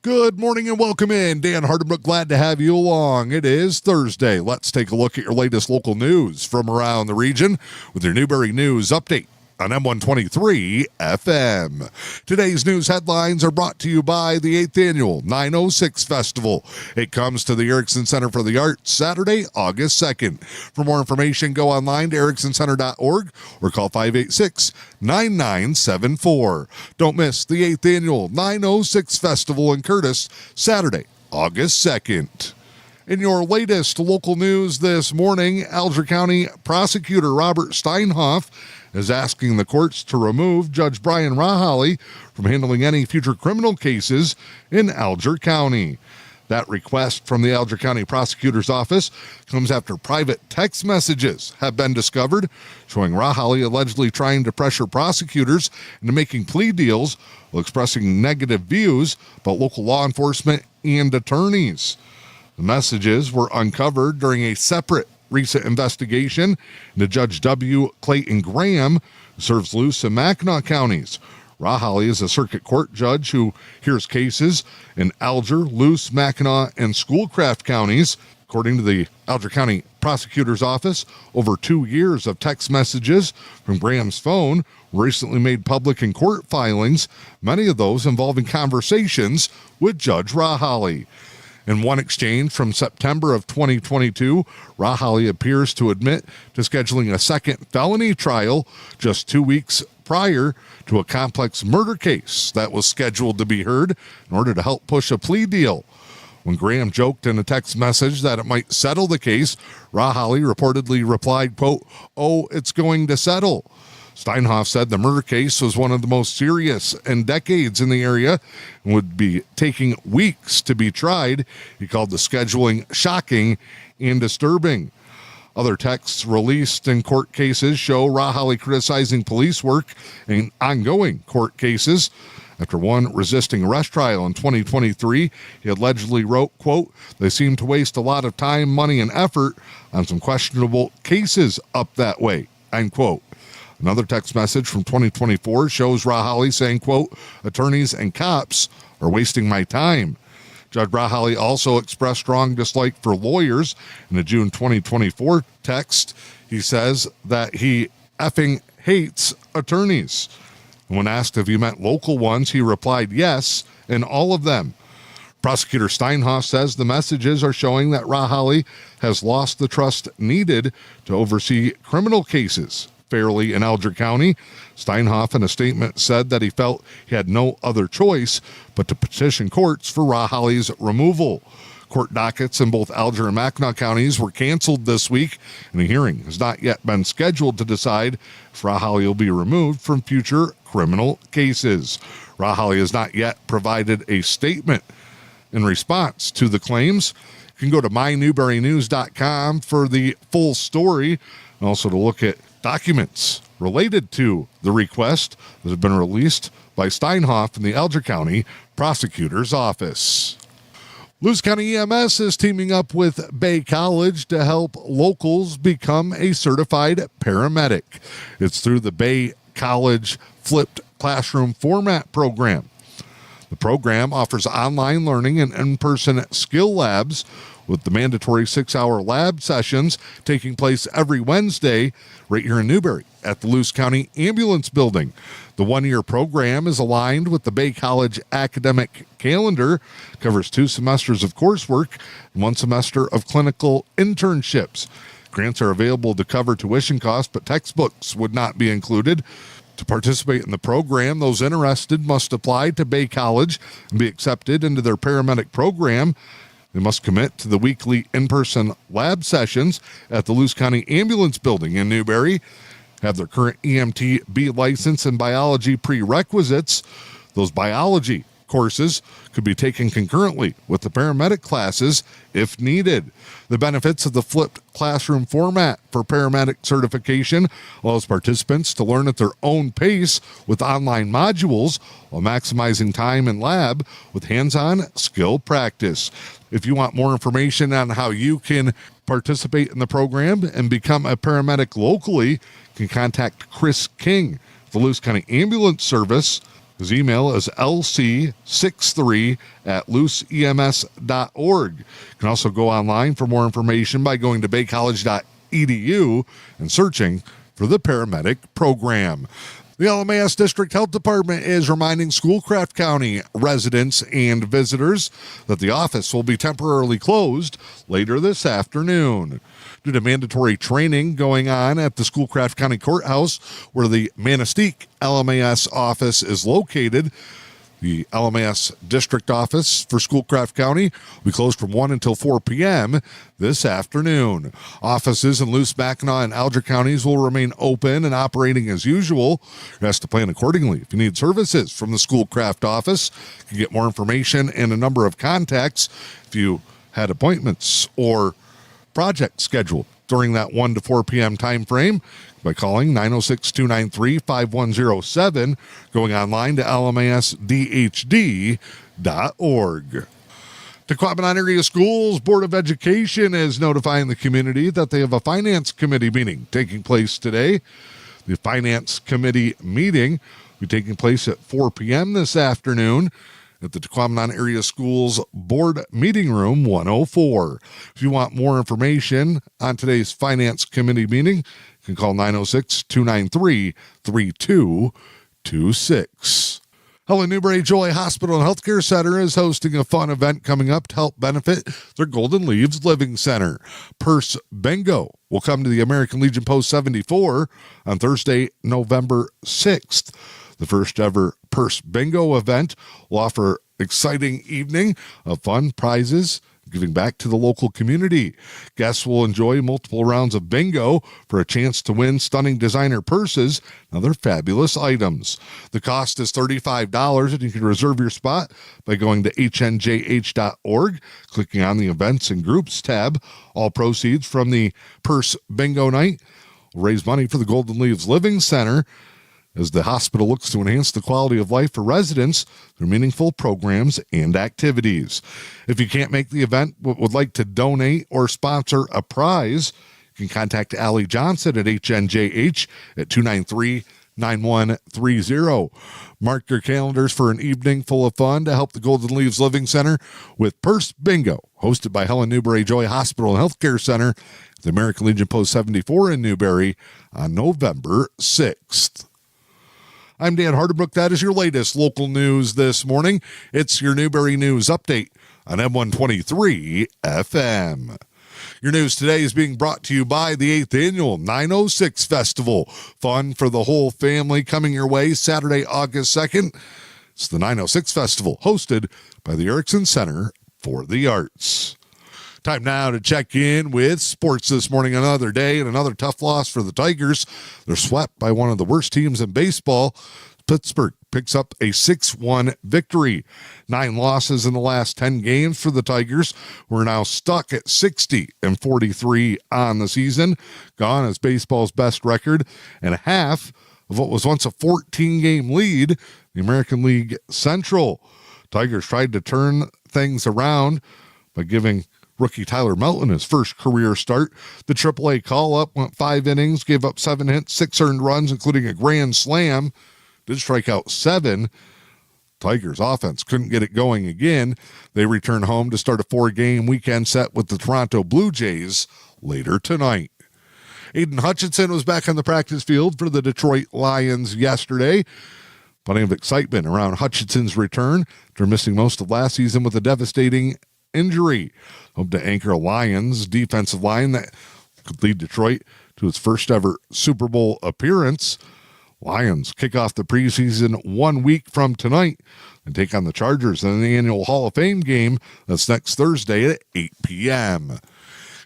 Good morning and welcome in. Dan Hardenbrook, glad to have you along. It is Thursday. Let's take a look at your latest local news from around the region with your Newberry News Update on M123 FM. Today's news headlines are brought to you by the 8th Annual 906 Festival. It comes to the Erickson Center for the Arts Saturday, August 2nd. For more information, go online to ericksoncenter.org or call 586-9974. Don't miss the 8th Annual 906 Festival in Curtis, Saturday, August 2nd. In your latest local news this morning, Alger County Prosecutor Robert Steinhoff is asking the courts to remove Judge Brian Rahilly from handling any future criminal cases in Alger County. That request from the Alger County Prosecutor's Office comes after private text messages have been discovered showing Rahilly allegedly trying to pressure prosecutors into making plea deals while expressing negative views about local law enforcement and attorneys. The messages were uncovered during a separate recent investigation into Judge W. Clayton Graham, who serves Luce and Mackinac counties. Rahilly is a circuit court judge who hears cases in Alger, Luce, Mackinac, and Schoolcraft counties. According to the Alger County Prosecutor's Office, over 2 years of text messages from Graham's phone were recently made public in court filings, many of those involving conversations with Judge Rahilly. In one exchange from September of 2022, Rahilly appears to admit to scheduling a second felony trial just 2 weeks prior to a complex murder case that was scheduled to be heard in order to help push a plea deal. When Graham joked in a text message that it might settle the case, Rahilly reportedly replied, quote, "Oh, it's going to settle." Steinhoff said the murder case was one of the most serious in decades in the area and would be taking weeks to be tried. He called the scheduling shocking and disturbing. Other texts released in court cases show Rahilly criticizing police work in ongoing court cases. After one resisting arrest trial in 2023, he allegedly wrote, quote, "They seem to waste a lot of time, money, and effort on some questionable cases up that way," end quote. Another text message from 2024 shows Rahilly saying, quote, "Attorneys and cops are wasting my time." Judge Rahilly also expressed strong dislike for lawyers. In a June 2024 text, he says that he effing hates attorneys. And when asked if he meant local ones, he replied yes, and all of them. Prosecutor Steinhoff says the messages are showing that Rahilly has lost the trust needed to oversee criminal cases fairly in Alger County. Steinhoff in a statement said that he felt he had no other choice but to petition courts for Rahilly's removal. Court dockets in both Alger and Mackinac counties were canceled this week, and a hearing has not yet been scheduled to decide if Rahilly will be removed from future criminal cases. Rahilly has not yet provided a statement in response to the claims. You can go to mynewberrynews.com for the full story and also to look at documents related to the request that have been released by Steinhoff in the Alger County Prosecutor's Office. Luce County EMS is teaming up with Bay College to help locals become a certified paramedic. It's through the Bay College Flipped Classroom Format program. The program offers online learning and in-person skill labs with the mandatory 6-hour lab sessions taking place every Wednesday right here in Newberry at the Luce County Ambulance Building. The one-year program is aligned with the Bay College academic calendar, covers 2 semesters of coursework and 1 semester of clinical internships. Grants are available to cover tuition costs, but textbooks would not be included. To participate in the program, those interested must apply to Bay College and be accepted into their paramedic program. They must commit to the weekly in-person lab sessions at the Luce County Ambulance Building in Newberry, have their current EMT B license and biology prerequisites. Those biology courses could be taken concurrently with the paramedic classes if needed. The benefits of the flipped classroom format for paramedic certification allows participants to learn at their own pace with online modules while maximizing time in lab with hands-on skill practice. If you want more information on how you can participate in the program and become a paramedic locally, you can contact Chris King, the Luce County Ambulance Service. His email is lc63@luceems.org. You can also go online for more information by going to baycollege.edu and searching for the paramedic program. The LMAS District Health Department is reminding Schoolcraft County residents and visitors that the office will be temporarily closed later this afternoon. Due to mandatory training going on at the Schoolcraft County Courthouse, where the Manistee LMAS office is located, the LMAS District Office for Schoolcraft County will be closed from 1 until 4 p.m. this afternoon. Offices in Luce, Mackinac, and Alger counties will remain open and operating as usual. You have to plan accordingly. If you need services from the Schoolcraft office, you can get more information and a number of contacts if you had appointments or projects scheduled during that 1 to 4 p.m. time frame by calling 906-293-5107, going online to lmasdhd.org. Tequabbin Area Schools Board of Education is notifying the community that they have a Finance Committee meeting taking place today. The Finance Committee meeting will be taking place at 4 p.m. this afternoon at the Tequabbin Area Schools Board Meeting Room 104. If you want more information on today's Finance Committee meeting, you can call 906-293-3226. Helen Newberry Joy Hospital and Healthcare Center is hosting a fun event coming up to help benefit their Golden Leaves Living Center. Purse Bingo will come to the American Legion Post 74 on Thursday, November 6th. The first ever Purse Bingo event will offer exciting evening of fun prizes, giving back to the local community. Guests will enjoy multiple rounds of bingo for a chance to win stunning designer purses and other fabulous items. The cost is $35, and you can reserve your spot by going to HNJH.org, clicking on the Events and Groups tab. All proceeds from the Purse Bingo night will raise money for the Golden Leaves Living Center, as the hospital looks to enhance the quality of life for residents through meaningful programs and activities. If you can't make the event but would like to donate or sponsor a prize, you can contact Allie Johnson at HNJH at 293-9130. Mark your calendars for an evening full of fun to help the Golden Leaves Living Center with Purse Bingo, hosted by Helen Newberry Joy Hospital and Healthcare Center at the American Legion Post 74 in Newberry on November 6th. I'm Dan Hardenbrook. That is your latest local news this morning. It's your Newberry News Update on M123 FM. Your news today is being brought to you by the 8th Annual 906 Festival. Fun for the whole family coming your way Saturday, August 2nd. It's the 906 Festival, hosted by the Erickson Center for the Arts. Time now to check in with sports this morning. Another day and another tough loss for the Tigers. They're swept by one of the worst teams in baseball. Pittsburgh picks up a 6-1 victory. 9 losses in the last 10 games for the Tigers. We're now stuck at 60-43 on the season. Gone is baseball's best record and half of what was once a 14-game lead, the American League Central. Tigers tried to turn things around by giving rookie Tyler Melton his first career start. The AAA call-up went 5 innings, gave up 7 hits, 6 earned runs, including a grand slam. Did strike out 7. Tigers offense couldn't get it going again. They return home to start a 4-game weekend set with the Toronto Blue Jays later tonight. Aiden Hutchinson was back on the practice field for the Detroit Lions yesterday. Plenty of excitement around Hutchinson's return after missing most of last season with a devastating injury. Hope to anchor a Lions defensive line that could lead Detroit to its first ever Super Bowl appearance. Lions kick off the preseason 1 week from tonight and take on the Chargers in the annual Hall of Fame game that's next Thursday at 8 p.m.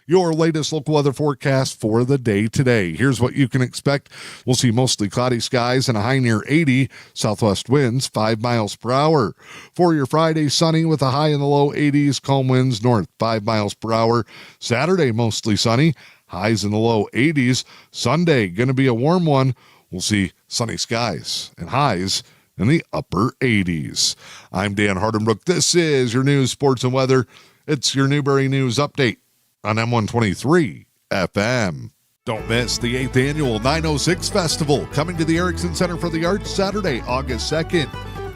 Your latest local weather forecast for the day today. Here's what you can expect. We'll see mostly cloudy skies and a high near 80. Southwest winds 5 miles per hour. For your Friday, sunny with a high in the low 80s. Calm winds north 5 miles per hour. Saturday, mostly sunny. Highs in the low 80s. Sunday, going to be a warm one. We'll see sunny skies and highs in the upper 80s. I'm Dan Hardenbrook. This is your news, sports, and weather. It's your Newberry News Update on M123 FM. Don't miss the 8th Annual 906 Festival coming to the Erickson Center for the Arts Saturday, August 2nd.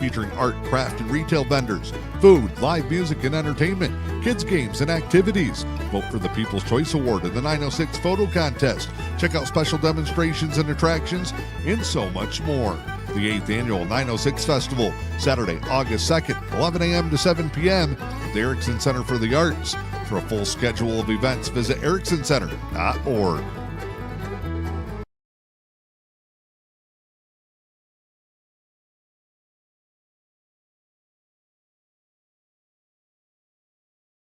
featuring art, craft, and retail vendors, food, live music and entertainment, kids games and activities. Vote for the People's Choice Award in the 906 photo contest. Check out special demonstrations and attractions and so much more. The 8th Annual 906 Festival, Saturday, August 2nd, 11 a.m. to 7 p.m. at the Erickson Center for the Arts. For a full schedule of events, visit ericksoncenter.org.